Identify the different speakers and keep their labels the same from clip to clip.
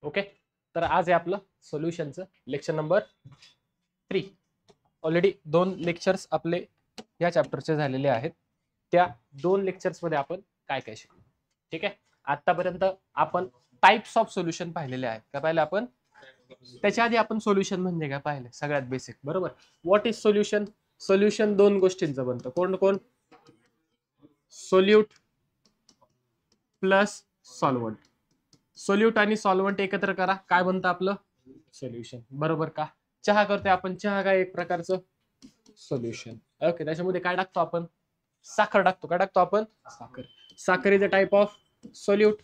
Speaker 1: Okay, तर आज आहे आपलं सोल्युशनचं लेक्चर नंबर 3. ऑलरेडी 2 लेक्चर्स आपले या चॅप्टरचे झालेले आहेत. त्या 2 लेक्चर्स मध्ये आपण काय काय शिकलो. ठीक आहे, आतापर्यंत आपण टाइप्स ऑफ सोल्युशन पाहिलेले आहेत. काय पाहिलं आपण? त्याच्या आधी आपण सोल्युशन म्हणजे काय पाहिलं, सगळ्यात बेसिक. बरोबर, व्हॉट इज सोल्युशन? सोल्युशन दोन गोष्टींचं बनतं. कोण कोण? Solute plus solvent. सोल्यूट आणि सॉल्व्हंट एकत्र करा, काय बनतं आपलं? सोल्युशन. बरोबर का? चहा करतोय आपण, चहा काय एक प्रकारचं सोल्युशन. ओके, त्याच्यामध्ये काय टाकतो आपण? साखर टाकतो. काय टाकतो आपण? साखर. साखर is a type of solute.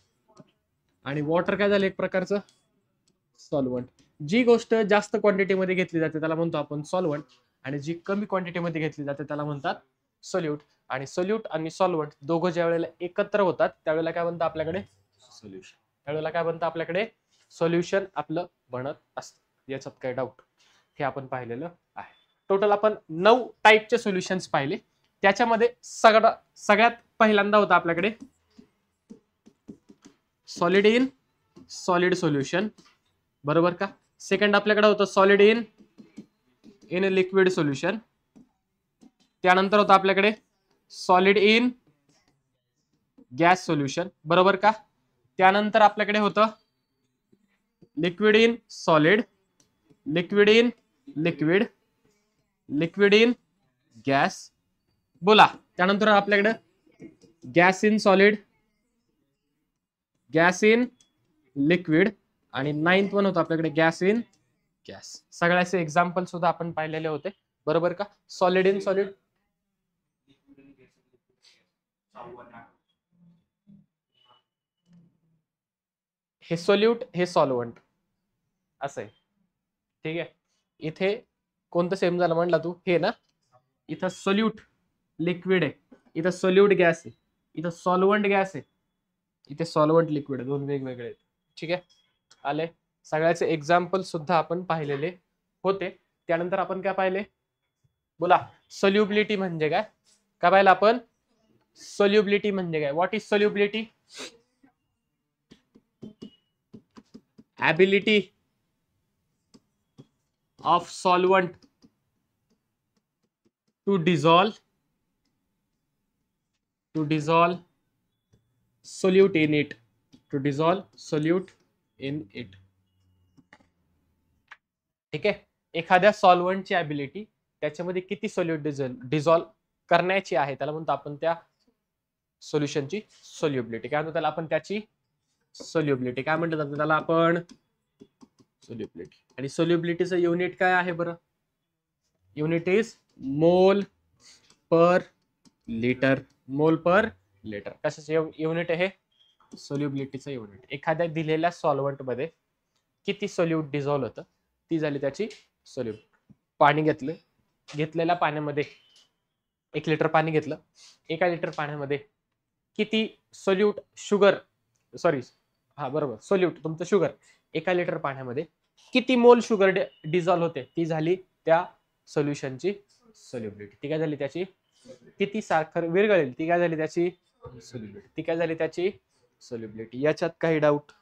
Speaker 1: आणि वॉटर काय झालं? एक प्रकारचं सॉल्व्हंट. जी गोष्ट जास्त क्वांटिटीमध्ये घेतली जाते त्याला म्हणतो आपण सॉल्व्हंट, आणि जी कमी क्वांटिटीमध्ये घेतली जाते त्याला म्हणतात सोल्यूट. आणि सोल्यूट आणि सॉल्व्हंट दोघं ज्या वेळेला एकत्र होतात त्यावेळेला काय बनतं आपल्याकडे? सोल्युशन. त्यावेळेला काय बनतं आपल्याकडे? सोल्युशन आपलं बनत असतं. याच्यात काय डाऊट? हे आपण पाहिलेलं आहे. टोटल आपण 9 टाईपचे सोल्युशन्स पाहिले. त्याच्यामध्ये सगळ्यात पहिल्यांदा होता आपल्याकडे सॉलिड इन सॉलिड सोल्युशन. बरोबर का? सेकंड आपल्याकडे होतं सॉलिड इन लिक्विड सोल्युशन. त्यानंतर होतं आपल्याकडे सॉलिड इन गॅस सोल्युशन. बरोबर का? त्यानंतर आपल्याकडे होतं liquid in solid, liquid in liquid, liquid in gas. बोला. त्यानंतर आपल्याकडे gas in solid, gas in liquid, आणि 9th वन होतं आपल्याकडे गॅस इन गॅस. सगळ्याचे एक्झाम्पल सुद्धा आपण पाहिलेले होते. बरोबर का? सॉलिड इन सॉलिड, हे सोल्यूट, हे सॉल्व्हंट असं आहे. ठीक आहे, इथे कोणतं सेम झालं म्हणला तू? हे ना. इथं सोल्यूट लिक्विड आहे, इथं सोल्यूट गॅस आहे, इथं सॉल्व्हंट गॅस आहे, इथे सॉल्व्हंट लिक्विड आहे. दोन वेगवेगळे आहेत. ठीक आहे, आले. सगळ्याचे एक्झाम्पल सुद्धा आपण पाहिलेले होते. त्यानंतर आपण काय पाहिले? बोला. सोल्युबिलिटी म्हणजे काय? काय पाहिलं आपण? सोल्युबिलिटी म्हणजे काय? What is solubility? ability of solvent to dissolve solute in it, to dissolve solute in it. ठीक आहे, एखाद्या सॉल्व्हंटची ॲबिलिटी त्याच्यामध्ये किती सोल्यूट डिझॉल्व करण्याची आहे त्याला म्हणतो आपण त्या सोल्युशनची सोल्युबिलिटी. काय म्हणतो त्याला आपण? त्याची सोल्युबिलिटी. काय म्हणतो त्याला आपण? सोल्युबिलिटी. आणि सोल्युबिलिटीचं युनिट काय आहे बरं? Unit is mole per litre. मोल पर लिटर. कशाचं युनिट आहे? सोल्युबिलिटीचं युनिट. एखाद्या दिलेल्या सॉल्व्हंट मध्ये किती सोल्यूट डिझॉल्व होतं ती झाली त्याची सोल्युबिलिटी. पाणी घेतलं, घेतलेल्या पाण्यामध्ये 1 लिटर पाणी घेतलं, 1 लिटर पाण्यामध्ये किती सोल्यूट शुगर, सॉरी हा बरोबर सोल्यूट तुमचं शुगर, 1 लिटर पाण्यामध्ये किती मोल शुगर डिझॉल्व होते ती झाली त्या सोल्युशनची सोल्युबिलिटी. ती काय झाली? त्याची किती साखर विरघळेल ती काय झाली? त्याची सोल्युबिलिटी. ती काय झाली? त्याची सोल्युबिलिटी. याच्यात काही डाऊट?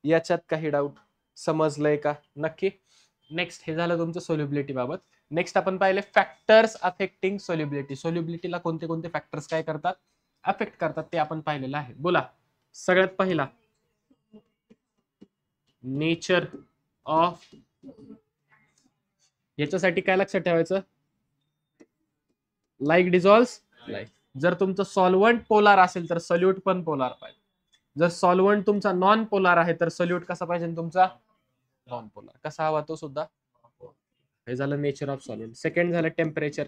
Speaker 1: याच्यात काही डाऊट? समजलंय का? नक्की. नेक्स्ट, हे झालं तुमचं सोल्युबिलिटी बाबत. नेक्स्ट आपण पाहिले फॅक्टर्स अफेक्टिंग सोल्युबिलिटी. सोल्युबिलिटीला कोणते कोणते फॅक्टर्स काय करतात? अफेक्ट करतात ते आपण पाहिलेलं आहे. बोला. सगळ्यात पहिला नेचर ऑफ. याच्यासाठी काय लक्षात ठेवायचं? Like dissolves like. जर तुमचं सॉल्व्हंट पोलार असेल तर सोल्यूट पण पोलार पाहिजे. जर सॉल्व्हंट तुमचा नॉन पोलार आहे तर सोल्यूट कसा पाहिजे तुमचा? Non polar. कसा हवा तो सुद्धा? हे झालं नेचर ऑफ सॉल्व्हंट. सेकंड झालं टेम्परेचर.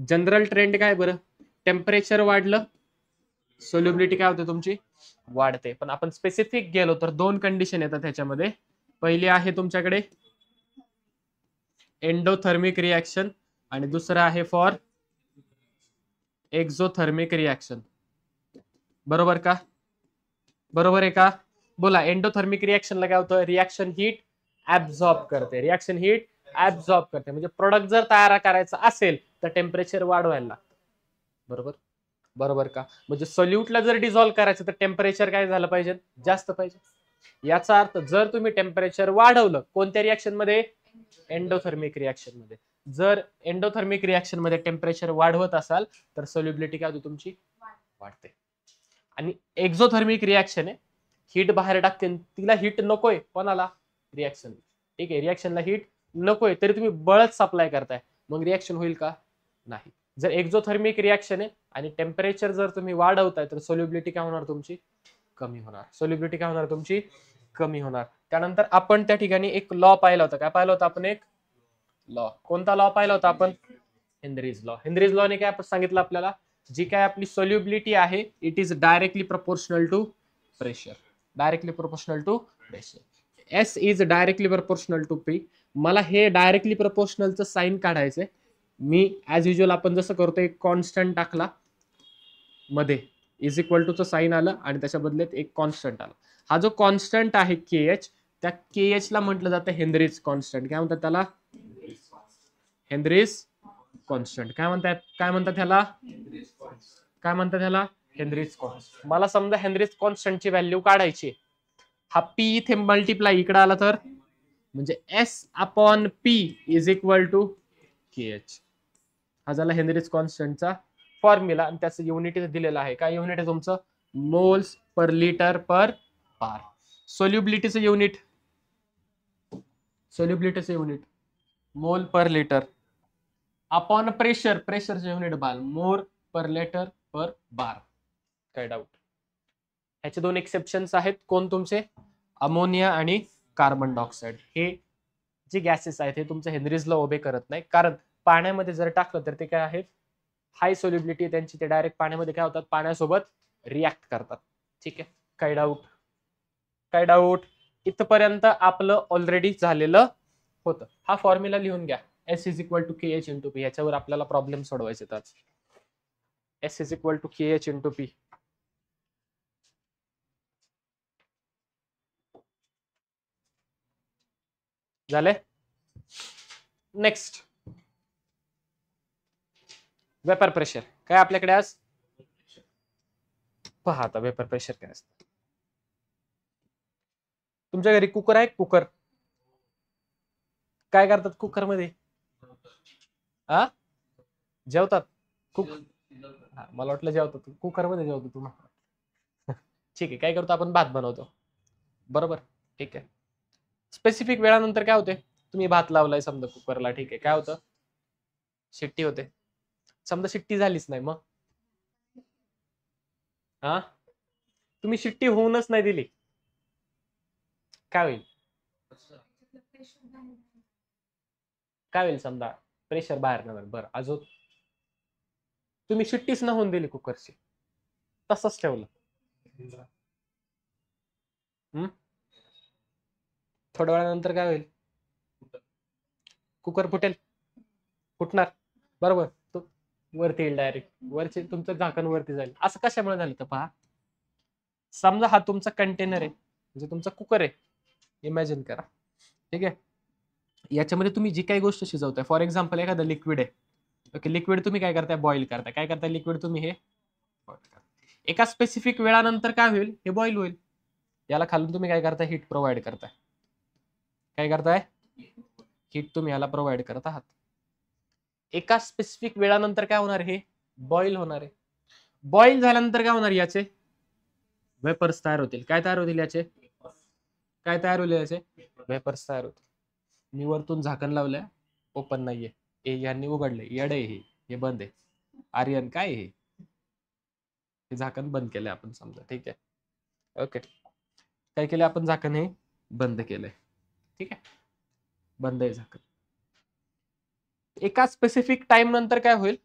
Speaker 1: जनरल ट्रेंड काय बरं? टेम्परेचर वाढलं सोल्युबिलिटी काय होते तुमची? वाढते. पण आपण स्पेसिफिक गेलो तर 2 कंडिशन येतात त्याच्यामध्ये. पहिली आहे तुमच्याकडे एंडोथर्मिक रिएक्शन, आणि दुसरं आहे फॉर एक्झोथर्मिक रिएक्शन. बरोबर का? बरोबर आहे का? बोला. एंडोथर्मिक रिएक्शनला काय होतं? रिएक्शन हीट ऍब्झॉर्ब करते. रिएक्शन हीट ऍब्झॉर्ब करते. म्हणजे प्रोडक्ट जर तयार करायचा असेल तर टेम्परेचर वाढवायला लागतं. बरोबर? बरोबर का? म्हणजे सोल्यूटला जर डिझॉल्व करायचं तर टेम्परेचर काय झालं पाहिजे? जास्त पाहिजे. याचा अर्थ जर तुम्ही टेम्परेचर वाढवलं कोणत्या रिएक्शन मध्ये, एंडोथर्मिक रिएक्शन मध्ये, जर एंडोथर्मिक रिएक्शन मध्ये टेम्परेचर वाढवत असाल तर सोल्युबिलिटी काय होती तुमची, वाढते. आणि एक्झोथर्मिक रिएक्शन आहे, हीट बाहेर टाकते, तिला हीट नकोय कोणाला, रिएक्शन. ठीक आहे, रिएक्शनला हीट नकोय तरी तुम्ही बळच सप्लाय करताय, मग रिएक्शन होईल का, नाही. जर एक्झोथर्मिक रिएक्शन आहे आणि टेम्परेचर जर तुम्ही वाढवताय तर सोल्युबिलिटी काय होणार तुमची, कमी होणार. सोल्युबिलिटी काय होणार तुमची, कमी होणार. त्यानंतर आपण त्या ठिकाणी एक लॉ पाहिला होता. काय पाहिलं होतं आपण, एक लॉ. कोणता लॉ पाहिला होता आपण, हेनरीज लॉ. हेनरीज लॉने काय सांगितलं आपल्याला, जी काय आपली सोल्युबिलिटी आहे it is directly proportional to pressure. Directly proportional to pressure. S is directly proportional to P. मला हे डायरेक्टली प्रोपोर्शनलचं साइन काढायचंय. मी ऍज युजल आपण जसं करतो एक कॉन्स्टंट टाकला मध्ये, इज इक्वल टूचं साइन आलं आणि त्याच्या बदल्यात एक कॉन्स्टंट आलं. हा जो कॉन्स्टंट आहे के एच, त्या के एच ला म्हटलं जातं हेनरीज कॉन्स्टंट. काय म्हणतात त्याला, हेनरीज कॉन्स्टंट. काय म्हणतात ह्याला, काय म्हणतात ह्याला, हेनरीज कॉन्स्टंट. मला समजा हेनरीज कॉन्स्टंटची व्हॅल्यू काढायची, हा पी इथे मल्टिप्लाय इकडे आला तर म्हणजे S upon P is equal to K H. हा झाला हेनरीज कॉन्स्टंटचा फॉर्म्युला आणि त्याचं युनिट दिलेलं आहे. काय युनिट आहे तुमचं, moles per litre per bar. सोल्युबिलिटीचं युनिट, सोल्युबिलिटीचं unit mole per litre upon pressure, प्रेशरचं unit bar, mole per litre per bar. काय डाऊट, ह्याचे दोन एक्सेप्शन्स आहेत. कोण तुमचे, अमोनिया आणि कार्बन डायऑक्साइड. हे जे गॅसेस आहेत हे तुमचं हेनरीज लॉ ओबे करत नाही, कारण पाण्यामध्ये जर टाकलं तर ते काय आहेत, हाय सोल्युबिलिटी त्यांची, ते डायरेक्ट पाण्यामध्ये काय होतात, पाण्यासोबत रिॲक्ट करतात. ठीक आहे, काय डाऊट, काय डाऊट, इथपर्यंत आपलं ऑलरेडी झालेलं होतं. हा फॉर्म्युला लिहून घ्या, S is equal to K H into P. याच्यावर आपल्याला प्रॉब्लेम सोडवायचे आहेत. S is equal to K H into P. झाले. Next, vapour pressure. काय आपल्याकडे आज, पहा आता वेपर प्रेशर काय असतं. तुमच्या घरी कुकर आहे, कुकर, काय करतात कुकर मध्ये, जेवतात. मला वाटलं जेवतात, कुकर मध्ये जेवतो तुम्हाला. ठीक आहे, काय करतो आपण, भात बनवतो, बरोबर. ठीक आहे, स्पेसिफिक वेळानंतर काय होते, तुम्ही भात लावलाय समजा कुकरला, ठीक आहे, काय होतं, शिट्टी होते. समजा शिट्टी झालीच नाही, मग तुम्ही शिट्टी होऊनच नाही दिली, काय होईल, काय होईल, समजा प्रेशर बाहेर नाही. बरं, अजून तुम्ही शिट्टीच न होऊन दिली कुकरची, तसंच ठेवलं, थोड्या वेळानंतर काय होईल, कुकर फुटेल, फुटणार, बरोबर. तो वरती येईल, डायरेक्ट वरचे तुमचं झाकण वरती जाईल. असं कशामुळे झालं तर पहा, समजा हा तुमचा कंटेनर आहे, म्हणजे तुमचा कुकर आहे, इमॅजिन करा. ठीक आहे, याच्यामध्ये तुम्ही जी काही गोष्ट शिजवताय, फॉर एक्झाम्पल एखादं लिक्विड आहे, ओके, लिक्विड तुम्ही काय करताय, बॉईल करताय. काय करताय, लिक्विड तुम्ही हे एका स्पेसिफिक वेळानंतर काय होईल, हे बॉईल होईल. याला खालून तुम्ही काय करताय, हीट प्रोव्हाइड करताय. काय करताय, हीट तुम्ही याला प्रोव्हाइड करत आहात. एका स्पेसिफिक वेळानंतर काय होणार, हे बॉईल होणार आहे. बॉईल झाल्यानंतर काय होणार, याचे वेपर्स तयार होतील. काय तयार होतील, याचे काय तयार होईल, याचे वेपर्स तयार होतील. मी वरतून झाकण लावलंय, ओपन नाहीये, यांनी उघडले, येड आहे हे बंद आहे. आर्यन काय हे झाकण बंद केलंय आपण समजा, ठीक आहे, ओके. काय केलं आपण, झाकण हे बंद केलंय, ठीक आहे, बंद आहे झाकण. एका स्पेसिफिक टाइम नंतर काय होईल,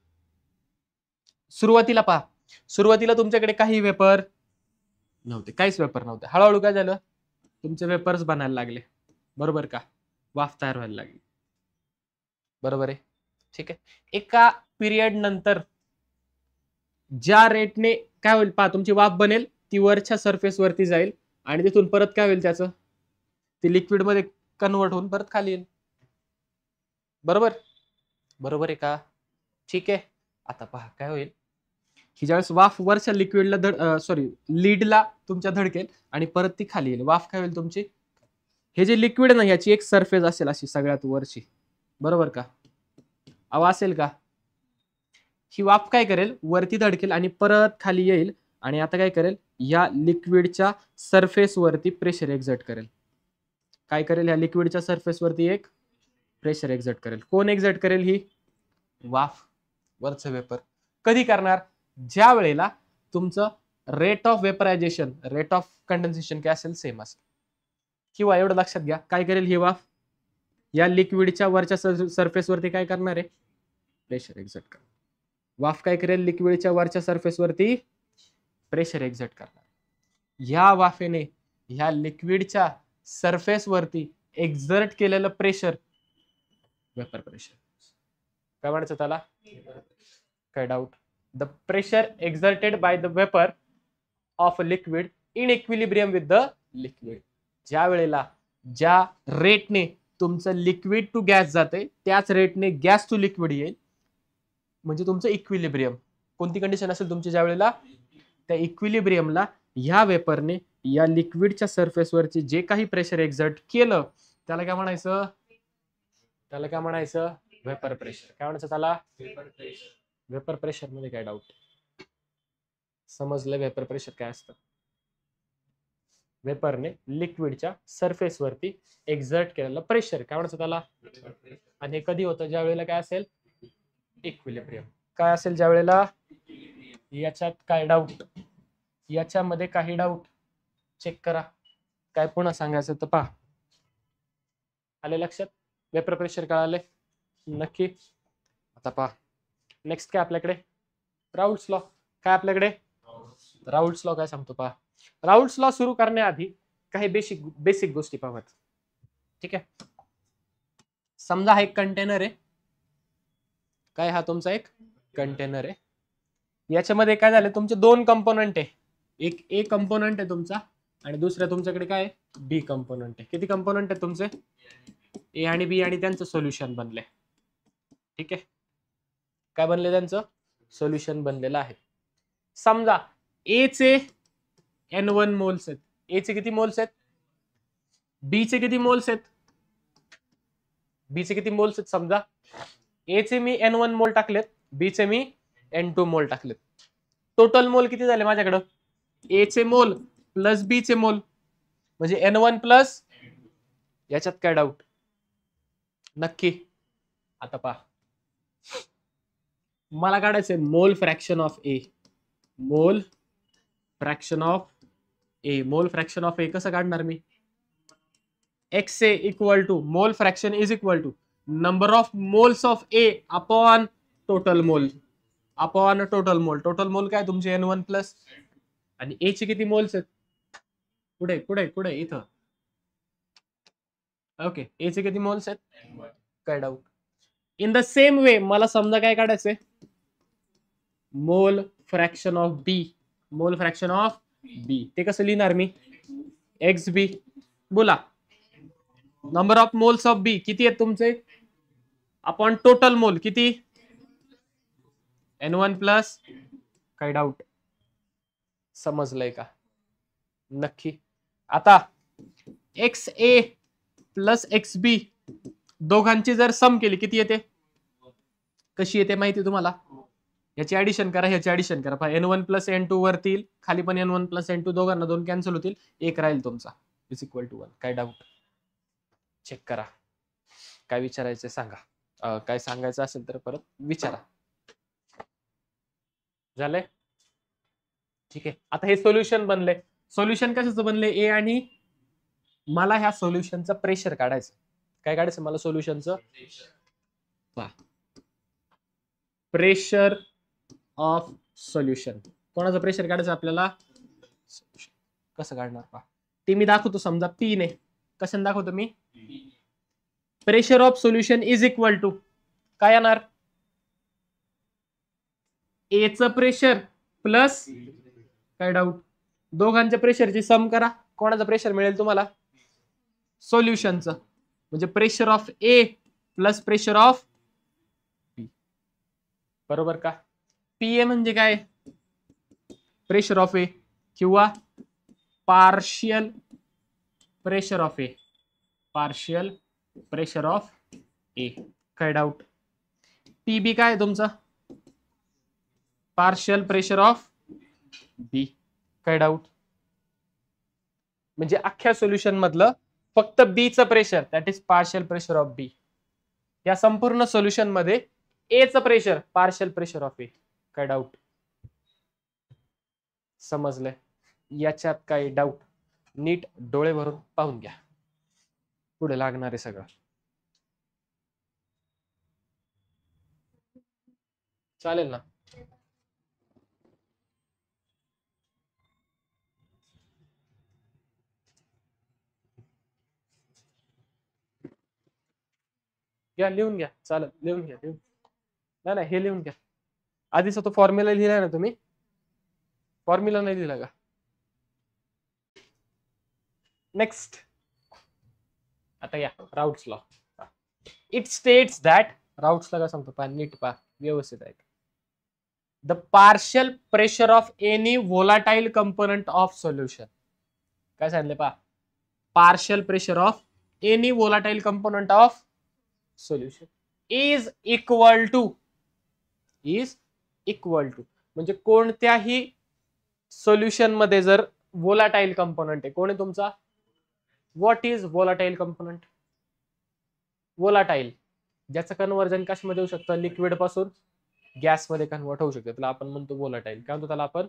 Speaker 1: सुरुवातीला पहा, सुरुवातीला तुमच्याकडे काही वेपर नव्हते, काहीच वेपर नव्हते. हळूहळू काय झालं, तुमचे वेपर्स बनायला लागले, बरोबर का, वाफ तयार व्हायला लागली, बरोबर आहे. ठीक आहे, एका पिरियड नंतर ज्या रेटने काय होईल पहा, तुमची वाफ बनेल, ती वरच्या सरफेस वरती जाईल आणि तिथून परत काय होईल, त्याचं ती लिक्विड मध्ये कन्वर्ट होऊन परत खाली येईल, बरोबर, बरोबर आहे का. ठीक आहे, आता पहा काय होईल, ही ज्यावेळेस वाफ वरच्या लिक्विडला लीडला तुमच्या धडकेल आणि परत ती खाली येईल, वाफ काय होईल तुमची, हे जे लिक्विड आहे ना याची एक सरफेस असेल अशी सगळ्यात वरची, बरोबर का, अवा असेल का, ही वाफ काय करेल वरती धडकेल आणि परत खाली येईल आणि आता काय करेल या लिक्विडच्या सरफेस वरती प्रेशर एक्झर्ट करेल, काय करेल या लिक्विडच्या सरफेस वरती एक प्रेशर एक्झर्ट करेल, कोण एक्झर्ट करेल, ही वाफ वरचं वेपर, कधी करणार, ज्या वेळेला तुमचं rate of vaporisation rate of condensation काय असेल सेम असेल, किंवा एवढं लक्षात घ्या काय करेल ही वाफ या लिक्विडच्या वरच्या सरफेस वरती काय करणार आहे प्रेशर एक्झर्ट करणार, वाफ काय करेल लिक्विडच्या वरच्या सरफेस वरती प्रेशर एक्झर्ट करणार, ह्या वाफेने ह्या लिक्विडच्या सरफेस वरती एक्झर्ट केलेलं प्रेशर वेपर प्रेशर, काय म्हणायचं त्याला, काय doubt, the pressure exerted by the vapour of a liquid in equilibrium with the liquid, ज्या वेळेला ज्या रेटने तुमचं लिक्विड टू गॅस जाते त्याच रेटने गॅस टू लिक्विड येईल, म्हणजे तुमचं इक्विलिब्रियम, कोणती कंडिशन असेल तुमची, ज्या वेळेला त्या इक्विलिब्रियमला ह्या वेपरने या लिक्विडच्या सरफेसवरची जे काही प्रेशर एक्झर्ट केलं त्याला काय म्हणायचं, त्याला काय म्हणायचं वेपर प्रेशर, काय म्हणायचं त्याला वेपर प्रेशर मध्ये काय डाऊट, समजलं वेपर प्रेशर काय असतं, वेपरने लिक्विडच्या सरफेस वरती एक्झर्ट केलेलं प्रेशर काय म्हणायचं त्याला, आणि हे कधी होतं ज्या वेळेला काय असेल इक्विलिब्रियम, काय असेल ज्या वेळेला, याच्यात काय डाऊट, याच्यामध्ये काही डाऊट चेक करा, काय पुन्हा सांगायचं तर पहा, आले लक्षात, वेपर प्रेशर कळाले नक्की, आता पहा नेक्स्ट काय आपल्याकडे राऊल्ट्स लॉ, काय आपल्याकडे राऊल्ट्स लॉ काय सांगतो पहा, राऊल्ट्स लॉ सुरू करण्याआधी काही बेसिक गोष्टी पाहत, ठीक आहे, समजा हा एक कंटेनर आहे, काय हा तुमचा एक कंटेनर आहे, याच्यामध्ये काय झालं तुमचे दोन कंपोनंट आहे, एक ए कंपोनंट आहे तुमचा आणि दुसऱ्या तुमच्याकडे काय बी कंपोनंट आहे, किती कंपोनंट आहे तुमचे ए आणि बी आणि त्यांचं सोल्युशन बनले, ठीक आहे, काय बनले त्यांचं सोल्युशन बनलेलं आहे, समजा ए चे N1 मोल्स आहेत, ए चे किती मोल्स आहेत, बी चे किती मोल्स आहेत, बी चे किती मोल्स आहेत, समजा ए चे मी N1 मोल टाकलेत, बी चे मी N2 मोल टाकलेत, टोटल मोल किती झाले माझ्याकडं, ए चे मोल प्लस बी चे मोल म्हणजे N1 प्लस, याच्यात काय डाऊट नक्की, आता पहा मला काढायचंय मोल फ्रॅक्शन ऑफ ए, मोल फ्रॅक्शन ऑफ ए, मोल फ्रॅक्शन ऑफ ए कसं काढणार मी, X A equal to mole fraction is equal to number of moles of A upon total mole, upon total mole, total mole काय तुमचे N1 प्लस, आणि ए चे किती मोल्स आहेत, पुढे पुढे पुढे इथं, ओके ए चे किती मोल्स आहेत, काय doubt, in the same way मला समजा काय काढायचंय मोल फ्रॅक्शन ऑफ बी, मोल फ्रॅक्शन ऑफ बी, ते कसं लिहिणार मी एक्स बी, बोला नंबर ऑफ मोल्स ऑफ बी किती आहेत तुमचे अपॉन टोटल मोल किती N1 प्लस, काय डाऊट, समजलंय का नक्की, आता एक्स ए प्लस एक्स बी दोघांची जर सम केली किती येते, कशी येते माहिती तुम्हाला, याची ऍडिशन करा ह्याची ऍडिशन करा, पहा N1 प्लस N2 वरती येईल, खाली पण N1 प्लस N2, दोघांना दोन कॅन्सल होतील, एक राहील तुमचा इज इक्वल टू 1, काय डाऊट चेक करा, काय विचारायचं सांगा, काय सांगायचं असेल तर परत विचारा, झालंय ठीक आहे, आता हे सोल्युशन बनले, सोल्युशन कशाचं बनले ए आणि, मला ह्या सोल्युशनचं प्रेशर काढायचं, काय काढायचं मला सोल्युशनचं, प्रेशर ऑफ सोल्युशन, कोणाचं प्रेशर काढायचं आपल्याला, कसं काढणार पहा, ते मी दाखवतो समजा पी ने, कशाने दाखवतो मी, pressure of solution is equal to काय येणार, ए च प्रेशर प्लस, काय डाऊट, दोघांच्या प्रेशरची सम करा, कोणाचं प्रेशर मिळेल तुम्हाला सोल्युशनचं, म्हणजे pressure of A plus pressure of B, बरोबर का, पीए म्हणजे काय प्रेशर ऑफ ए किंवा partial pressure of A, partial pressure of A. काय डाऊट? पीबी काय तुमचं? Partial pressure of B. काय डाऊट? म्हणजे अख्ख्या सोल्युशन मधलं फक्त बी चं pressure, that is partial pressure of B. या संपूर्ण सोल्युशन मध्ये ए चं pressure, partial pressure of A. काय डाऊट? समजलंय? याच्यात काही डाऊट? नीट डोळे भरून पाहून घ्या, पुढे लागणार आहे सगळं. चालेल ना? घ्या, लिहून घ्या. चालेल, लिहून घ्या. नाही नाही, हे लिहून घ्या. आधीचा तो फॉर्म्युला लिहिलाय ना तुम्ही? फॉर्म्युला नाही लिहिला का? नेक्स्ट. आता या Raoult's law. It states that, Raoult's ला का सांगतो पहा, नीट पहा, व्यवस्थित आहे. The partial pressure of any volatile component of solution. काय सांगितले पहा? Partial pressure of any volatile component of solution is equal to, is equal to म्हणजे कोणत्याही सोल्युशन मध्ये जर व्होलाटाइल कंपोनेंट आहे, कोण आहे तुमचा? What is volatile component? Volatile ज्याचं कन्व्हर्जन कशामध्ये होऊ शकतं? लिक्विड पासून गॅस मध्ये कन्वर्ट होऊ शकते, त्याला आपण म्हणतो व्होलाटाइल. काय म्हणतो त्याला आपण?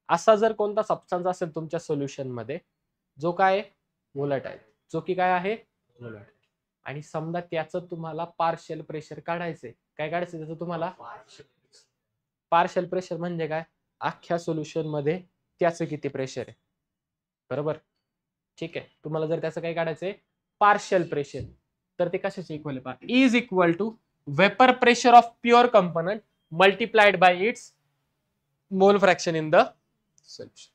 Speaker 1: असा जर कोणता सबस्टन्स असेल तुमच्या सोल्युशन मध्ये जो काय व्होलाटाइल, जो की काय आहे व्होलाटाइल, आणि समजा त्याचं तुम्हाला पार्शियल प्रेशर काढायचंय. काय काढायचं त्याचं तुम्हाला? पार्शियल प्रेशर म्हणजे काय? अख्ख्या सोल्युशन मध्ये त्याचं किती प्रेशर आहे, बरोबर? ठीक आहे. तुम्हाला जर त्याचं काय काढायचंय? पार्शियल प्रेशर, तर ते कशाचे इक्वल आहे पहा? Is equal to vapour pressure of pure component multiplied by its mole fraction in the solution.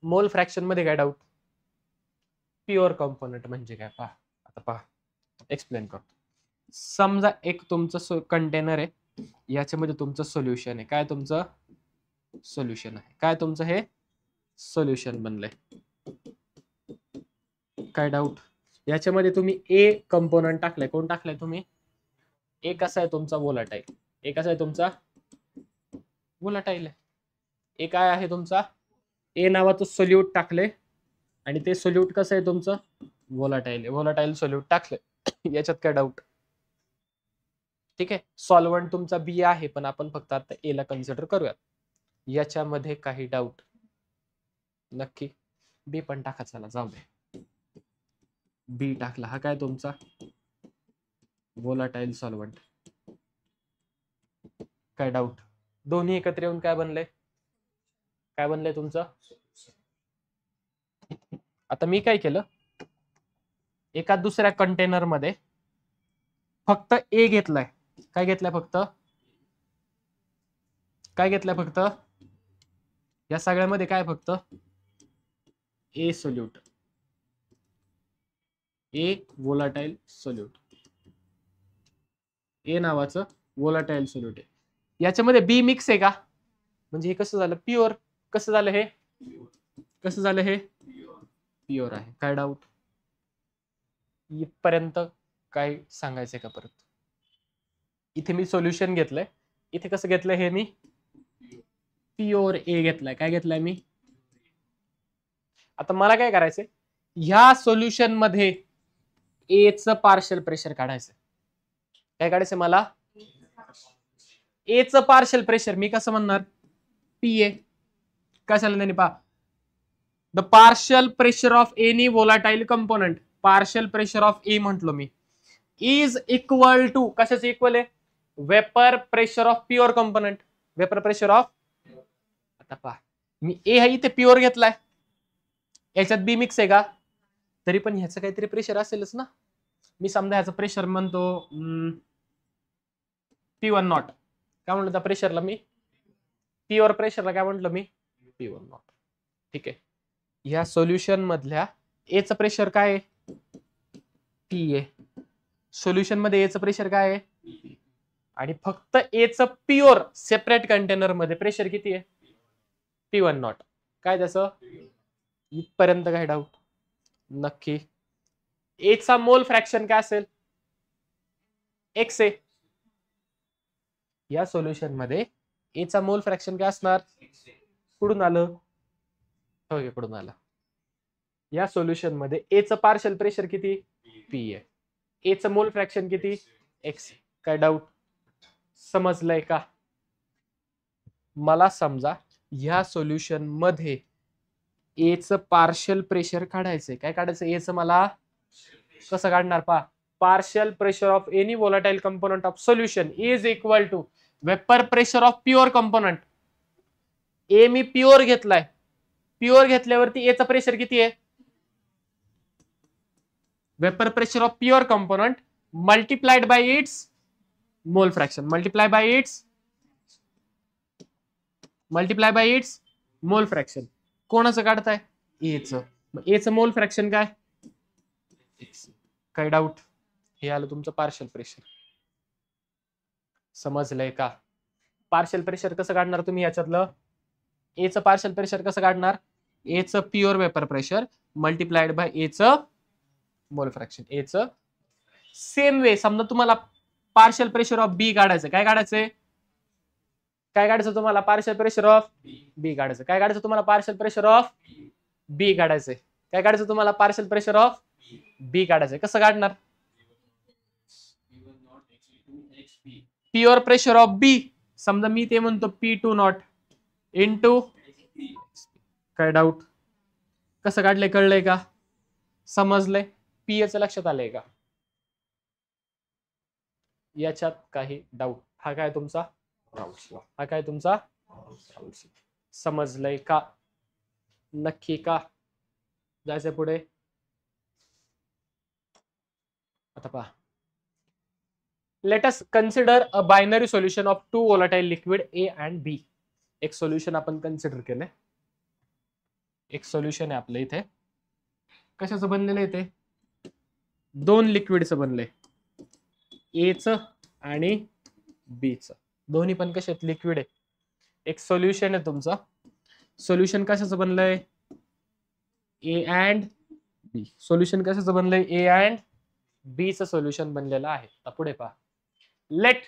Speaker 1: Mole fraction मध्ये काय डाऊट? प्युअर कंपोनेंट म्हणजे काय पहा. आता पहा, एक्सप्लेन करतो. समजा एक तुमचं कंटेनर आहे, याच्यामध्ये तुमचं सोल्युशन आहे. काय तुमचं सोल्युशन आहे? काय तुमचं हे सोल्युशन बनलंय? काय डाऊट? याच्यामध्ये तुम्ही ए कंपोनंट टाकलाय. कोण टाकलाय तुम्ही? ए कसा आहे तुमचा? व्होलाटाइल. ए कसा आहे तुमचा? व्होलाटाइल आहे. ए काय आहे तुमचा? ए नावाचं सोल्यूट टाकले, आणि ते सोल्यूट कसं आहे तुमचं? व्होलाटाइल. व्होलाटाइल सोल्यूट टाकले. याच्यात काय डाऊट? ठीक आहे. सॉल्व्हंट तुमचा बी आहे, पण आपण फक्त आता ए ला कन्सिडर करूयात. याच्यामध्ये काही डाऊट? नक्की बी पण टाका. चला जाऊ दे, बी टाकला. हा काय तुमचा? व्होलाटाइल सॉल्व्हंट. काय डाऊट? दोन्ही एकत्र येऊन काय बनलंय? काय बनलंय तुमचं? आता मी काय केलं, एका दुसऱ्या कंटेनर मध्ये फक्त ए घेतलाय. काय घेतलाय फक्त? काय घेतलाय फक्त? या सगळ्यामध्ये काय फक्त? ए सोल्यूट, ए व्होलाटाइल सोल्यूट, ए नावाचं व्होलाटाइल सोल्यूट आहे. याच्यामध्ये बी मिक्स आहे का? म्हणजे हे कसं झालं? प्युअर. कसं झालं हे? कसं झालं हे? प्युअर आहे. काय डाऊट? इथपर्यंत काय सांगायचंय का परत? इथे मी सोल्युशन घेतलंय, इथे कसं घेतलंय हे मी? प्युअर ए घेतलाय. काय घेतलाय मी? आता मला काय करायचंय? ह्या सोल्युशन मध्ये ए चं पार्शियल प्रेशर काढायचं. काय काढायचं मला? ए चं पार्शियल प्रेशर. मी कसं म्हणणार? P A. काय झालं त्यांनी पहा? The partial pressure of any volatile component, partial pressure of A म्हटलो मी, इज इक्वल टू, कशाचं इक्वल आहे? Vapour pressure of pure component. Vapour pressure of, आता पहा, मी ए हा इथे प्युअर घेतलाय, याच्यात बी मिक्स आहे का? तरी पण ह्याचं काहीतरी प्रेशर असेलच ना. मी समजा ह्याचं प्रेशर म्हणतो P1 नॉट. काय म्हणलं त्या प्रेशरला मी? प्युअर प्रेशरला काय म्हटलं मी? P1 not. ठीक आहे. ह्या सोल्युशन मधल्या ए चं प्रेशर काय आहे? P A. सोल्युशन मध्ये ए चं प्रेशर काय आहे? आणि फक्त एचं प्युअर सेपरेट कंटेनर मध्ये प्रेशर किती आहे? P1 not. काय त्याचं? इथपर्यंत काय डाऊट? नक्की. एचा मोल फ्रॅक्शन काय असेल? XA. या सोल्युशन मध्ये एचा मोल फ्रॅक्शन काय असणार? कुठून आलं? कुठून आलं? या सोल्युशन मध्ये एचं पार्शियल प्रेशर किती? P आहे. एचं मोल फ्रॅक्शन किती? X. काय डाऊट? समजलंय का? मला समजा ह्या सोल्युशन मध्ये एचं पार्शियल प्रेशर काढायचंय. काय काढायचं? एचं मला कसं काढणार पहा. Partial pressure of any volatile component of solution is equal to vapour pressure of pure component. A me pure घेतलाय. प्युअर घेतल्यावरती एचं प्रेशर किती आहे? Vapour pressure of pure component multiplied by its mole fraction. Multiply by its mole fraction. कोणाचं काढताय? एचं. एचं मोल fraction काय? काय डाऊट? हे आलं तुमचं पार्शियल प्रेशर. समजलंय का? पार्शियल प्रेशर कसं काढणार तुम्ही याच्यातलं? एचं पार्शियल प्रेशर कसं काढणार? एचं pure vapour pressure multiplied by एचं मोल फ्रॅक्शन. एचं सेम वे समजा तुम्हाला पार्शियल प्रेशर ऑफ बी काढायचं. काय काढायचंय? काय काढायचं तुम्हाला? पार्शियल प्रेशर ऑफ बी काढायचं. काय काढायचं तुम्हाला? पार्शियल प्रेशर ऑफ बी काढायचंय. काय काढायचं तुम्हाला? पार्शियल प्रेशर ऑफ बी काढायचंय. कसं काढणार? प्युअर प्रेशर ऑफ बी समजा मी ते म्हणतो P2 नॉट इंटू. काय डाऊट? कसं काढलंय? कळलंय का? समजलंय? पी याचं लक्षात आलंय का? याच्यात काही डाऊट? हा काय तुमचा राऊल्स लॉ. हा काय तुमचा राऊल्स लॉ. समजलंय का? नक्की का? जायचं पुढे. आता पहा. Let us consider a binary solution of two volatile liquid A and B. एक सोल्युशन आपण कन्सिडर केलंय. एक सोल्युशन आहे आपलं इथे. कशाचं बनलेलं आहे ते? दोन लिक्विडचं बनलंय. एचं आणि बीचं. दोन्ही पण कशात? लिक्विड आहे. एक सोल्युशन आहे तुमचं. सोल्युशन कशाचं बनलंय? A and B. सोल्युशन कशाचं बनलंय? ए अँड बी चं सोल्युशन बनलेलं आहे. आता पुढे पहा. Let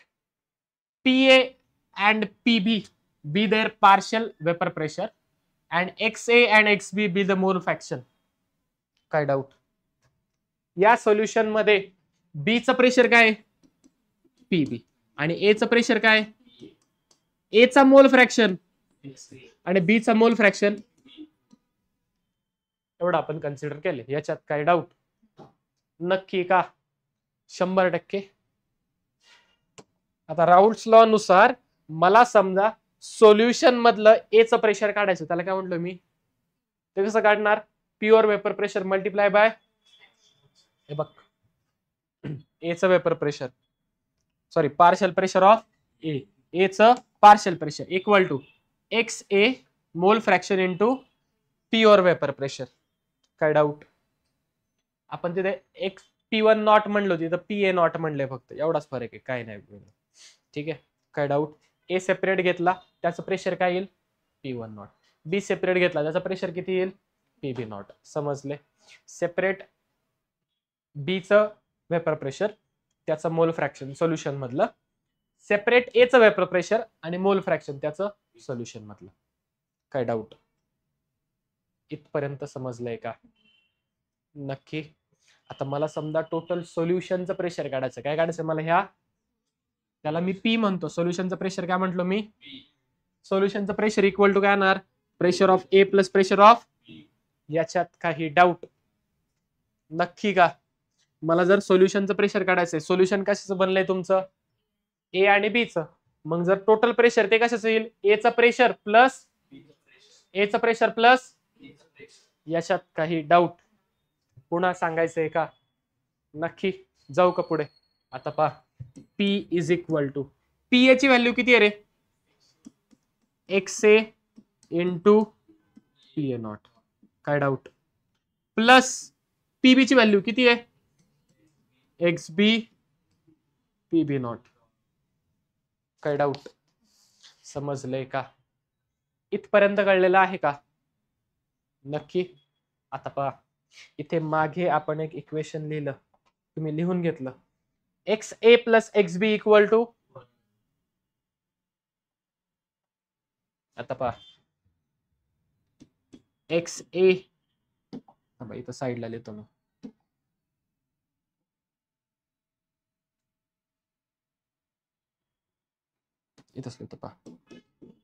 Speaker 1: PA and PB be their partial vapor pressure and XA and XB be the mole fraction. काय डाऊट? या सोल्युशन मध्ये B चं प्रेशर काय? PB. आणि A चं प्रेशर काय? A चा मोल फ्रॅक्शन आणि B चा मोल फ्रॅक्शन. एवढं आपण कन्सिडर केले. याच्यात काय डाऊट? नक्की का? 100%. आता राऊल्स लॉ नुसार मला समजा सोल्युशन मधलं एचं प्रेशर काढायचं. त्याला काय म्हटलं मी? ते कसं काढणार? Pure vapour pressure multiply by हे बघ एचं vapour pressure sorry partial pressure of A. एचं partial pressure equal to XA mole fraction into pure vapour pressure. काय डाऊट? आपण तिथे P1 नॉट म्हणलो तिथं PA नॉट म्हणले. फक्त एवढाच फरक आहे. काय नाही. ठीक आहे. काय डाऊट? ए सेपरेट घेतला त्याचं प्रेशर काय येईल? P1 not. बी सेपरेट घेतला त्याचा प्रेशर किती येईल? PB not. समजले? सेपरेट बीचं वेपर प्रेशर त्याचं मोल फ्रॅक्शन सोल्युशन मधलं. सेपरेट एचं वेपर प्रेशर आणि मोल फ्रॅक्शन त्याचं सोल्युशन मधलं. काय डाऊट? इथपर्यंत समजलंय का? नक्की. आता मला समजा टोटल सोल्युशनचं प्रेशर काढायचं. काय काढायचं मला? ह्या त्याला मी P म्हणतो. सोल्युशनचं प्रेशर काय म्हटलो मी? सोल्युशनचं प्रेशर इक्वल टू काय येणार? Pressure of A plus pressure of. याच्यात काही डाऊट? नक्की का? मला जर सोल्युशनचं प्रेशर काढायचंय. सोल्युशन कशाचं बनलंय तुमचं? ए आणि बी चं. मग जर टोटल प्रेशर ते कशाचं येईल? एचं प्रेशर प्लस एचं प्रेशर प्लस. याच्यात काही डाऊट? पुन्हा सांगायचंय का? नक्की. जाऊ का पुढे? आता पहा. P is equal to PA ची व्हॅल्यू किती आहे रे? XA into PA not. काय डाऊट? प्लस PB ची व्हॅल्यू किती आहे? XB PB not. काय डाऊट? समजलंय का? इथपर्यंत कळलेलं आहे का? नक्की. आता पहा, इथे मागे आपण एक इक्वेशन लिहिलं, तुम्ही लिहून घेतलं, X A plus X B equal to, आता पहा एक्स ए, इथं साईडला लिहितो मी, इथंच लिहितो पहा,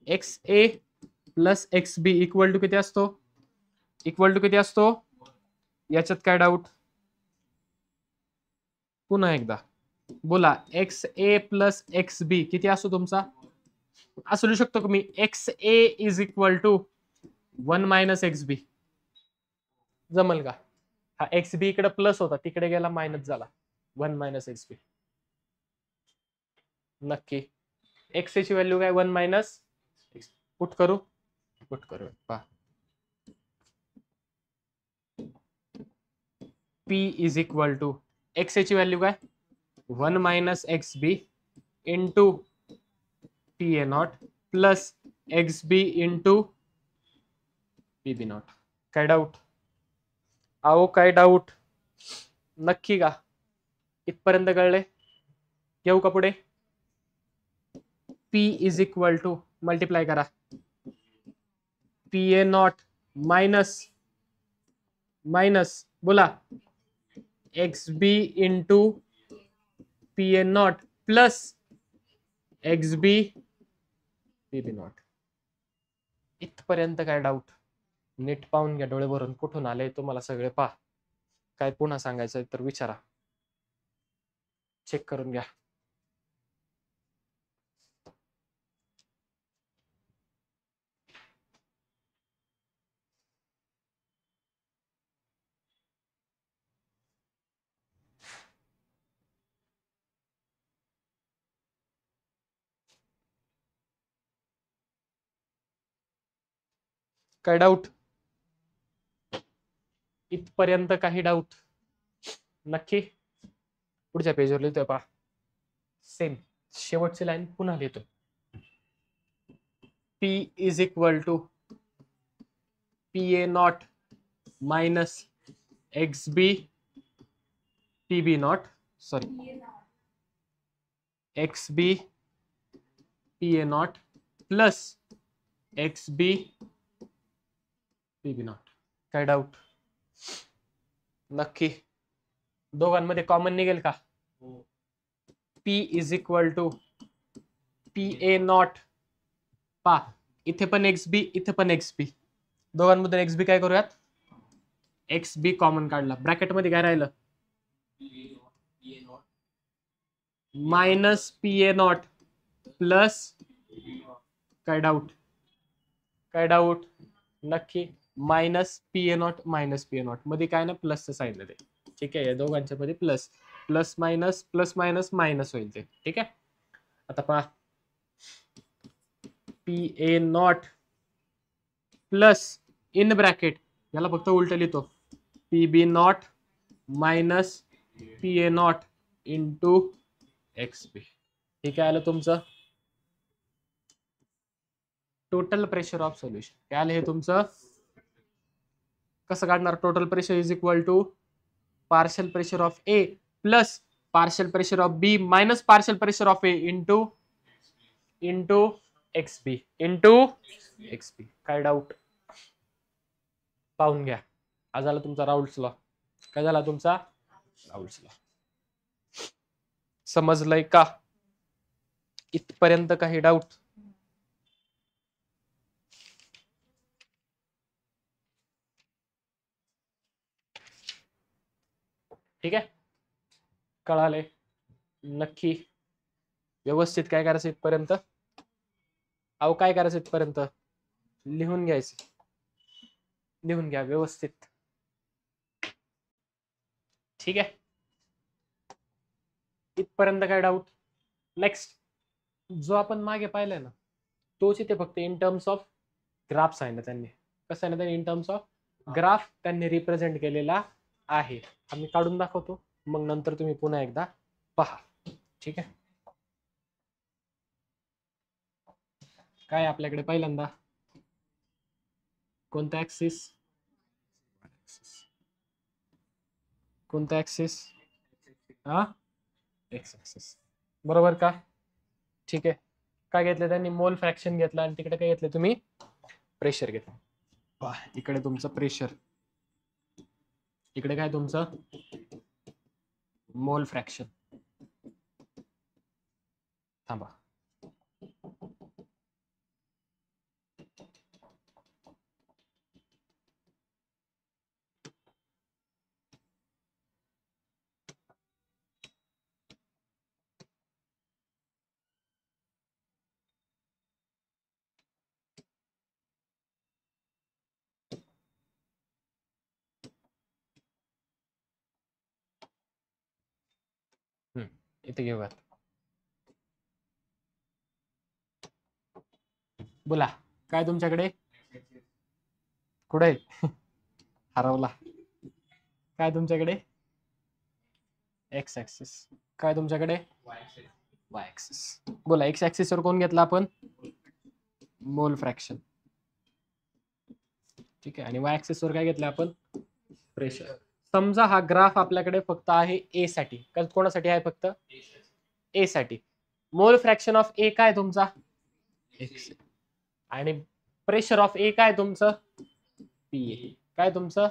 Speaker 1: X A plus X B equal to किती असतो? इक्वल टू किती असतो? याच्यात काय डाऊट? पुन्हा एकदा बोला, X A plus X B किती असतो तुमचा? असं लिहू शकतो का मी, X A is equal to 1 minus X B? जमल का? हा एक्स बी इकडे प्लस होता, तिकडे गेला मायनस झाला, 1 मायनस एक्स बी. नक्की. एक्स ची व्हॅल्यू काय? 1 मायनस एक्स. पुट करू, पुट करू, पहा, P is equal to, X ची व्हॅल्यू काय? 1 minus X B into P A not plus X B into P B not. काय डाऊट? अहो काय डाऊट? नक्की का? इथपर्यंत कळले? घेऊ का पुढे? P is equal to, multiply करा, P A not minus minus बोला X B into P A not plus X B P B naught. इथपर्यंत काय डाऊट? नीट पाहून घ्या, डोळे भरून, कुठून आले तुम्हाला सगळे पहा. काय पुन्हा सांगायचं तर विचारा, चेक करून घ्या. काय डाऊट? इथपर्यंत काही डाऊट? नक्की. पुढच्या पेजवर लिहितोय पहा, सेम शेवटची लाईन पुन्हा लिहितो, P is equal to P A not minus X B P B not, sorry X B P A not plus X B P B not. काय डाऊट? नक्की. दोघांमध्ये कॉमन निघेल का? P is equal to P A not, पा इथे पण x बी, इथे पण एक्स बी, दोघांमधून एक्स बी काय करूयात? एक्स बी कॉमन काढला, ब्रॅकेट मध्ये काय राहिलं? Minus P A not plus, काय डाऊट? काय डाऊट? नक्की. Minus P A not minus P A not मध्ये काय ना प्लसचं सांगितलं ते, ठीक आहे. या दोघांच्या मध्ये प्लस प्लस मायनस मायनस होईल ते, ठीक आहे. आता पहा, P A not plus in bracket, याला फक्त उलट लिहितो, P B naught minus P A naught into X B. ठीक आहे, आलं तुमचं टोटल प्रेशर ऑफ सोल्युशन. काय आलं हे तुमचं? कसं काढणार? Total pressure is equal to partial pressure of A plus partial pressure of B minus partial pressure of A into X B into X B. काय डाऊट? पाहून घ्या. हा झाला तुमचा राऊल्स लॉ. काय झाला तुमचा? राऊल्स लॉ. समजलंय का? इथपर्यंत काही डाऊट? ठीक आहे, कळाले? नक्की. व्यवस्थित काय करायचं इथपर्यंत? अहो काय करायचं इथपर्यंत? लिहून घ्यायचं, लिहून घ्या व्यवस्थित, ठीक आहे. इथपर्यंत काय डाऊट? नेक्स्ट जो आपण मागे पाहिलंय ना, तोच इथे फक्त इन टर्म्स ऑफ ग्राफ्स आहे ना, त्यांनी कसं आहे ना, त्यांनी इन टर्म्स ऑफ ग्राफ त्यांनी रिप्रेझेंट केलेला आहे. आम्ही काढून दाखवतो, मग नंतर तुम्ही पुन्हा एकदा पहा, ठीक आहे. काय आपल्याकडे पहिल्यांदा कोणता ऍक्सिस, कोणता ऍक्सिस, हा एक्स ऍक्सिस, बरोबर का? ठीक आहे. काय घेतलं त्यांनी? मोल फ्रॅक्शन घेतलं आणि तिकडे काय घेतलं तुम्ही? प्रेशर घेतलं. इकडे तुमचं प्रेशर, इकडे काय तुमचं मोल फ्रॅक्शन. थांबा, इथे घेऊयात. बोला काय तुमच्याकडे? कुठे हरवला? काय तुमच्याकडे? X axis. काय तुमच्याकडे? Y axis. बोला एक्स ऍक्सिस वर कोण घेतला आपण? मोल फ्रॅक्शन. ठीक आहे. आणि वाय ऍक्सिस वर काय घेतलं आपण? प्रेशर. समजा हा ग्राफ आपल्याकडे फक्त आहे ए साठी. कोणासाठी आहे? फक्त ए साठी. मोल फ्रॅक्शन ऑफ ए काय तुमचा? एक्स. आणि प्रेशर ऑफ ए काय तुमचं? पीए. काय तुमचं?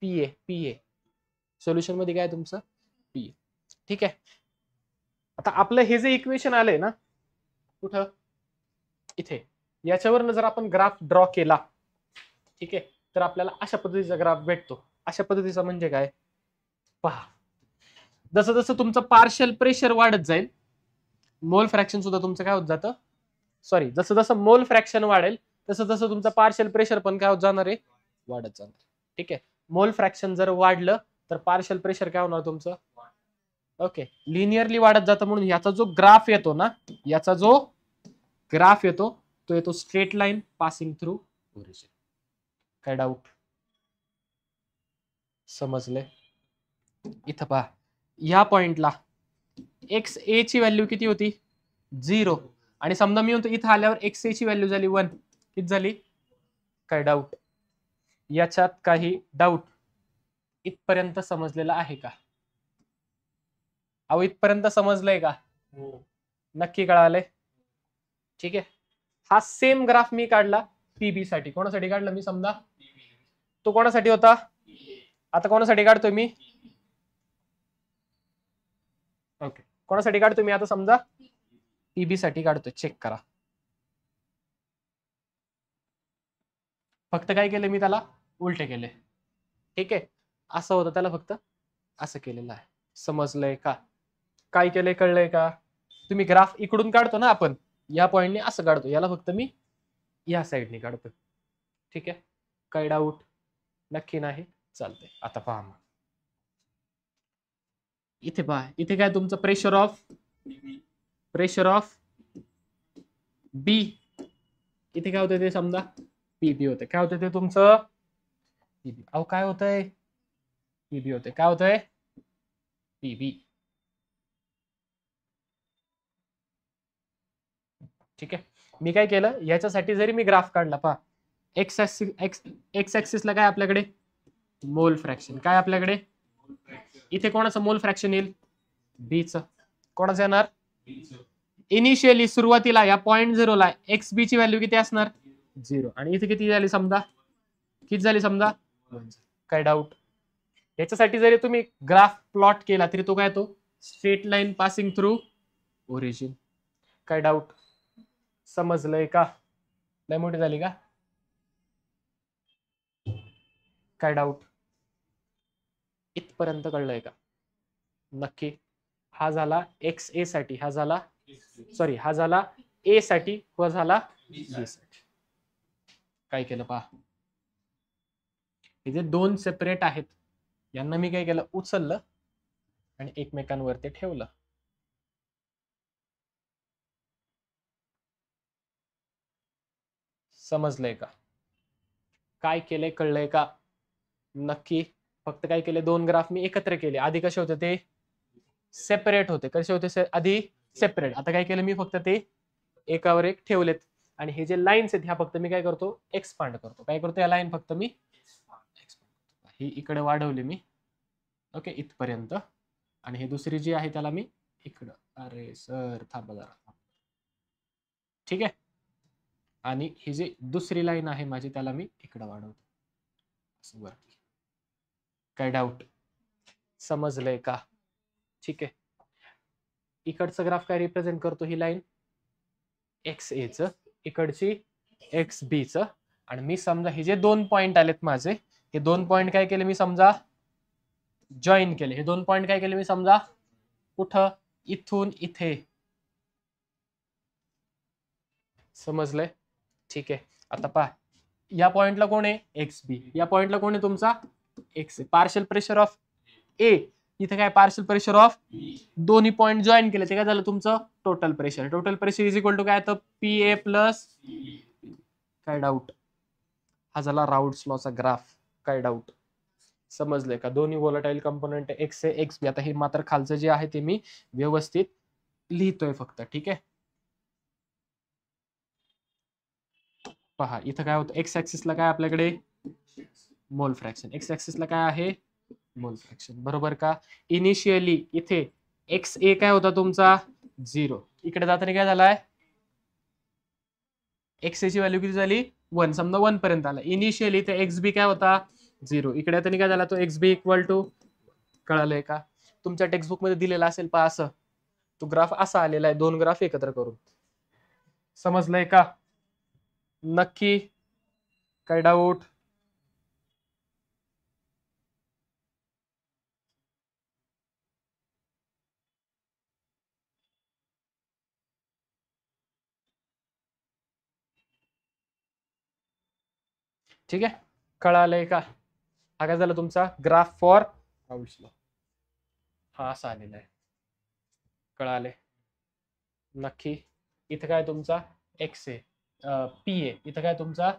Speaker 1: पीए. पीए सोल्युशन मध्ये काय तुमचं? पीए. ठीक आहे. आता आपलं हे जे इक्वेशन आलंय ना, कुठं? इथे. याच्यावरनं जर आपण ग्राफ ड्रॉ केला, ठीक आहे, तर आपल्याला अशा पद्धतीचा ग्राफ भेटतो. अशा पद्धतीचा म्हणजे काय? पहा, जसं जसं तुमचं पार्शियल प्रेशर वाढत जाईल, मोल फ्रॅक्शन सुद्धा तुमचं काय होत जातं? सॉरी, जसं जसं मोल फ्रॅक्शन वाढेल तसं तसं तुमचं पार्शियल प्रेशर पण काय होत जाणार आहे? वाढत जाणार. ठीक आहे. मोल फ्रॅक्शन जर वाढलं तर पार्शियल प्रेशर काय होणार तुमचं? ओके, लिनियरली वाढत जातं. म्हणून याचा जो ग्राफ येतो ना, याचा जो ग्राफ येतो तो येतो straight line passing through origin. काय डाऊट? समजले? इथं पहा, या पॉइंटला एक्स ए ची व्हॅल्यू किती होती? 0. आणि समजा मी म्हणतो इथं आल्यावर एक्स ए ची व्हॅल्यू झाली 1. किती झाली? काय डाऊट? याच्यात काही डाऊट? इथपर्यंत समजलेला आहे का? अहो इथपर्यंत समजलंय का? नक्की कळालंय? ठीक आहे. हा सेम ग्राफ मी काढला पीबी साठी. कोणासाठी काढला मी? समजा तो कोणासाठी होता? आता कोणासाठी काढतोय मी? ओके, कोणासाठी काढतोय मी? आता समजा पीबी साठी काढतोय. चेक करा. फक्त काय केलं मी? त्याला उलटे केले. ठीक आहे. असं होतं त्याला, फक्त असं केलेलं आहे. समजलंय का? काय केलंय? कळलंय का? तुम्ही ग्राफ इकडून काढतो ना आपण, या पॉइंटने असं काढतो, याला फक्त मी या साईडने काढतो. ठीक आहे. काय डाऊट? नक्की नाही? चालतंय. आता पहा मग इथे पहा, इथे काय तुमचं? प्रेशर ऑफ बी. इथे काय होतं ते? समजा पीबी होते. काय होतं ते तुमचं? पीबी. अहो काय होतंय? पीबी होते. काय होतंय? पीबी. ठीक आहे. मी काय केलं, याच्यासाठी जरी मी ग्राफ काढला, पहा एक्स ऍक्सिसला काय आपल्याकडे? मोल फ्रॅक्शन. काय आपल्याकडे? इथे कोणाचं मोल फ्रॅक्शन येईल? बीच. कोणाचं येणार? इनिशियली सुरुवातीला या पॉईंट 0 ला एक्स बी ची व्हॅल्यू किती असणार? 0. आणि इथे किती झाली समजा? किती झाली समजा? 1. काय डाऊट? याच्यासाठी जरी तुम्ही ग्राफ प्लॉट केला तरी तो काय तो? Straight line passing through origin. काय डाऊट? समजलंय का? लय मोठी झाली का? काय डाऊट? इथपर्यंत कळलंय का? नक्की? हा झाला एक्स ए साठी, हा झाला सॉरी हा झाला ए साठी, व झाला बी साठी. काय केलं पहा, हे जे दोन सेपरेट आहेत यांना मी काय केलं? उचललं आणि एकमेकांवरती ठेवलं. समजलंय का? काय केलंय? कळलंय का? नक्की? फक्त काय केले? दोन ग्राफ मी एकत्र केले. आधी कसे होते ते? सेपरेट होते. कसे होते? आधी सेपरेट. आता काय केलं मी? फक्त ते एकावर एक ठेवलेत. आणि हे जे लाईन्स आहेत ह्या फक्त मी काय करतो, एक्सपांड करतो. काय करतो, या लाईन फक्त मी ही इकडे वाढवली मी, ओके, इथपर्यंत. आणि हे दुसरी जी आहे त्याला मी इकडं, अरे सर थांबा जरा, ठीक आहे. आणि ही जी दुसरी लाईन आहे माझी त्याला मी इकडं वाढवतो असं वरती. काय डाऊट, समजलंय का? ठीक आहे. इकडचं ग्राफ काय रिप्रेझेंट करतो, ही लाईन एक्स ए च, इकडची एक्स बी च. आणि मी समजा हे जे 2 पॉइंट आलेत माझे, हे 2 पॉइंट काय केले मी समजा जॉईन केले. हे 2 पॉइंट काय केले मी समजा कुठं, इथून इथे. समजलंय? ठीक आहे. आता पहा, या पॉइंटला कोण आहे, एक्स बी. या पॉइंटला कोण आहे तुमचा, X A. Partial pressure of A, इथे काय पार्शियल प्रेशर ऑफ, दोन्ही पॉइंट जॉईन केले ते काय झालं तुमचं total pressure. Total pressure is equal to काय, तर पी ए प्लस. काय डाऊट, हा झाला राऊल्ट्स लॉचा ग्राफ. काय डाऊट, समजलंय का? दोन्ही वोलाटाईल कंपोनेंट एक्स ए एक्स बी. आता हे मात्र खालचं जे आहे ते मी व्यवस्थित लिहितोय फक्त, ठीक आहे. पहा इथं काय होतं, एक्स ऍक्सिसला काय आपल्याकडे मोल फ्रॅक्शन, एक्स ऍक्सिसला काय आहे मोल फ्रॅक्शन, बरोबर का? इनिशियली इथे एक्स ए काय होता तुमचा 0, इकडे जाताना काय झालाय, एक्स ए ची व्हॅल्यू किती झाली 1, समजा 1 पर्यंत आला. इनिशियली इथे एक्स बी काय होता 0, इकडे आता काय झाला तो एक्स बी इक्वल टू, कळालंय का? तुमच्या टेक्स्टबुक मध्ये दिलेला असेल पहा असं, तो ग्राफ असा आलेला आहे, 2 ग्राफ एकत्र करून. समजलंय का? नक्की? काय डाऊट? ठीक आहे, कळालंय का? हा काय झाला तुमचा ग्राफ फॉर राऊल्ट्स लॉ, हा असा आलेला आहे. कळाले? नक्की? इथं काय तुमचा एक्स ए पी ए, इथं काय तुमचा,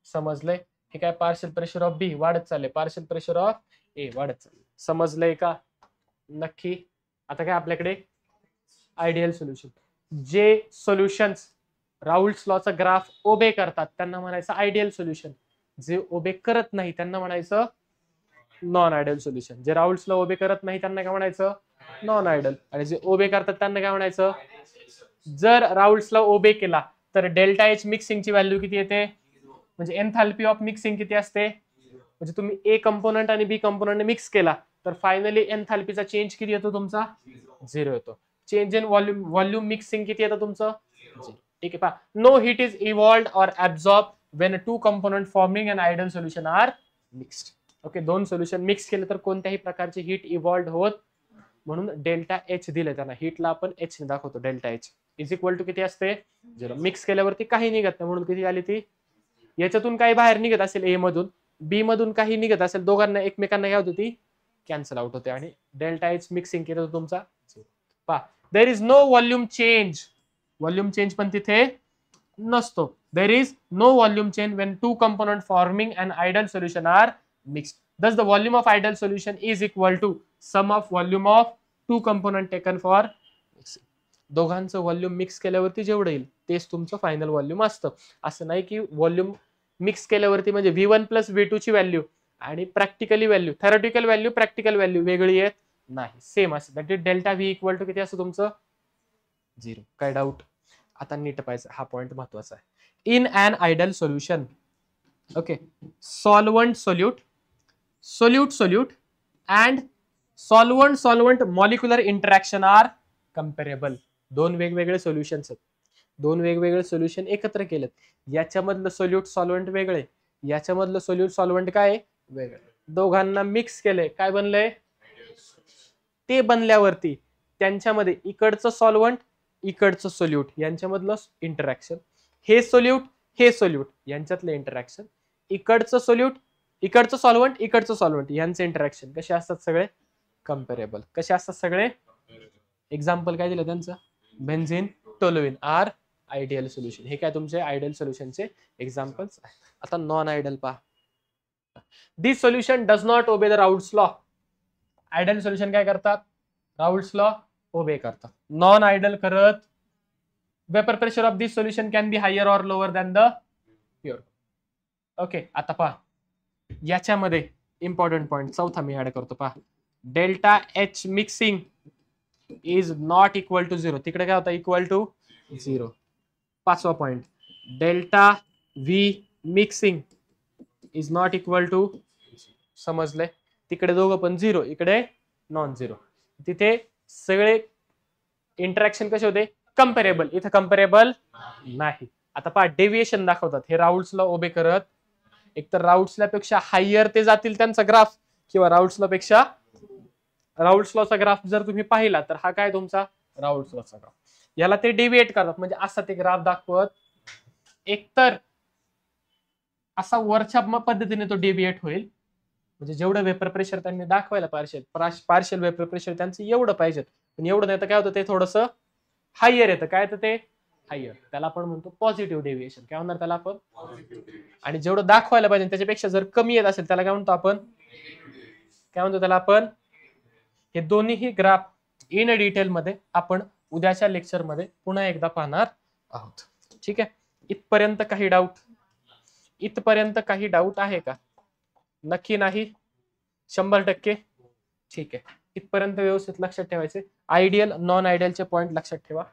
Speaker 1: समजलंय? हे काय पार्शियल प्रेशर ऑफ बी वाढत चालले, पार्शियल प्रेशर ऑफ ए वाढत चालले. समजलंय का? नक्की? आता काय आपल्याकडे आयडियल सोल्युशन. जे सोल्युशन्स राऊल्ट्स लॉचा ग्राफ ओबे करतात त्यांना म्हणायचं आयडियल सोल्युशन. जे ओबे करत नाही त्यांना म्हणायचं नॉन आयडियल सोल्युशन. जे राऊल्ट्स लॉ ओबे करत नाही त्यांना काय म्हणायचं नॉन आयडियल. आणि जे ओबे करतात त्यांना काय म्हणायचं, जर राऊल्ट्स लॉ ओबे केला तर डेल्टा एच मिक्सिंगची व्हॅल्यू किती येते, म्हणजे एन्थाल्पी ऑफ मिक्सिंग किती असते, म्हणजे तुम्ही ए कंपोनंट आणि बी कंपोनंट मिक्स केला तर फायनली एन्थाल्पीचा चेंज किती येतो तुमचा 0 येतो. चेंज इन व्हॉल्यूम मिक्सिंग किती येतं तुमचं 0. ठीक आहे पहा, no heat is evolved or absorb when 2 component forming an ideal solution are mixed. Okay, 2 solution mix केले तर कोणत्याही प्रकारची हीट इव्हॉल्व्ड होत, म्हणून डेल्टा एच दिले त्यांना. हीटला आपण एच ने दाखवतो, delta H is equal to किती असते 0. मिक्स केल्यावरती काही निघत नाही म्हणून किती आली ती, याच्यातून काही बाहेर निघत असेल ए मधून, बी मधून काही निघत असेल, दोघांना एकमेकांना काय होती ती कॅन्सल आउट होते आणि डेल्टा एच मिक्सिंग केलं तर तुमचा पहा, there is no volume change. Volume change पण तिथे नसतो. There is no volume change when 2 component forming an ideal solution are mixed. Thus the volume of ideal solution is equal to sum of volume of 2 component taken for mixing. दोघांचं volume mix केल्यावरती जेवढं येईल तेच तुमचं final volume असतं. असं नाही की व्हॉल्यूम मिक्स केल्यावरती म्हणजे V1 प्लस V2 ची व्हॅल्यू आणि practically value, theoretical value practical value वेगळी येत नाही, सेम असते. That is delta V equal to किती असतं तुमचं 0. काय डाऊट? आता नीट पाहायचं, हा पॉइंट महत्वाचा आहे. In an ideal solution, okay, solvent solute, solute solute and solvent solvent molecular interaction are comparable. दोन वेगवेगळे सोल्युशन्स आहेत, दोन वेगवेगळे सोल्युशन एकत्र केलेत. याच्यामधलं सोल्यूट सॉल्व्हंट वेगळे, याच्यामधलं सोल्यूट सॉल्व्हंट काय वेगळे, दोघांना मिक्स केलंय, काय बनलंय ते बनल्यावरती त्यांच्यामध्ये इकडचं सॉल्व्हंट इकडचं सोल्यूट यांच्यामधलं इंटरॅक्शन, हे सोल्यूट यांच्यातलं इंटरॅक्शन, इकडचं सोल्यूट इकडचं सॉल्व्हंट इकडचं सॉल्व्हंट यांचे इंटरॅक्शन कसे असतात सगळे कंपेरेबल. कसे असतात सगळे, एक्झाम्पल काय दिलं त्यांचं, बेन्झीन टोलुईन आर आयडियल सोल्युशन. हे काय तुमचे आयडियल सोल्युशनचे एक्झाम्पल्स आहेत. आता नॉन आयडियल पहा, this solution does not obey the Raoult's law. Ideal solution काय करतात, राऊल्ट्स लॉ ओबे करतात, नॉन आयडियल करत vapour pressure of this solution can be higher or lower than the pure. Okay, आता पहा याच्यामध्ये important point चौथा मी add करतो. पहा, delta H mixing is not equal to 0. तिकडे काय होता, इक्वल टू 0. पाचवा point, delta V mixing is not equal to, समजलंय, तिकडे दोघं पण 0, इकडे नॉन 0. तिथे सगळे इंटरॅक्शन कसे होते, कंपेरेबल. इथं कंपेरेबल नाही. आता पहा, डेव्हिएशन दाखवतात हे राऊल्स लॉ उभे करत, एकतर राऊल्स लॉ पेक्षा हायर ते जातील त्यांचा ग्राफ, किंवा राऊल्स लॉ पेक्षा, राऊल्स लॉचा ग्राफ जर तुम्ही पाहिला तर हा काय तुमचा राऊल्स लॉचा ग्राफ. याला ते डेव्हिएट करतात, म्हणजे असा ते ग्राफ दाखवत, एकतर असा वरच्या पद्धतीने तो डेव्हिएट होईल, म्हणजे जेवढं वेपर प्रेशर त्यांनी दाखवायला पार्शियल वेपर प्रेशर त्यांचं एवढं पाहिजे, पण एवढं नाही तर काय होतं, ते थोडंसं हायर येतं. काय येतं ते हायर, त्याला आपण म्हणतो पॉझिटिव्ह डेव्हिएशन. काय म्हणणार त्याला आपण, आणि जेवढं दाखवायला पाहिजे त्याच्यापेक्षा जर कमी येत असेल त्याला काय म्हणतो आपण, काय म्हणतो त्याला आपण. हे दोन्हीही ग्राफ इन डिटेल मध्ये आपण उद्याच्या लेक्चर मध्ये पुन्हा एकदा पाहणार आहोत. ठीक आहे, इथपर्यंत काही डाऊट, इथपर्यंत काही डाऊट आहे का? नक्की नाही, 100%. ठीक आहे, इथपर्यंत व्यवस्थित लक्षात ठेवायचे. आयडियल नॉन आयडियलचे पॉईंट लक्षात ठेवा.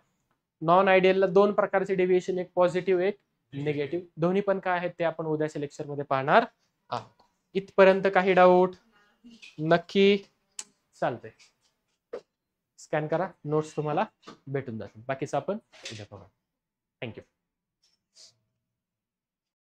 Speaker 1: नॉन आयडियलला दोन प्रकारचे डेव्हिएशन, एक पॉझिटिव्ह एक निगेटिव्ह, दोन्ही पण काय आहेत ते आपण उद्याच्या लेक्चर मध्ये पाहणार आहोत. इथपर्यंत काही डाऊट? नक्की, चालतंय. स्कॅन करा, नोट्स तुम्हाला भेटून जातील. बाकीचं आपण उद्या पाहू. थँक्यू.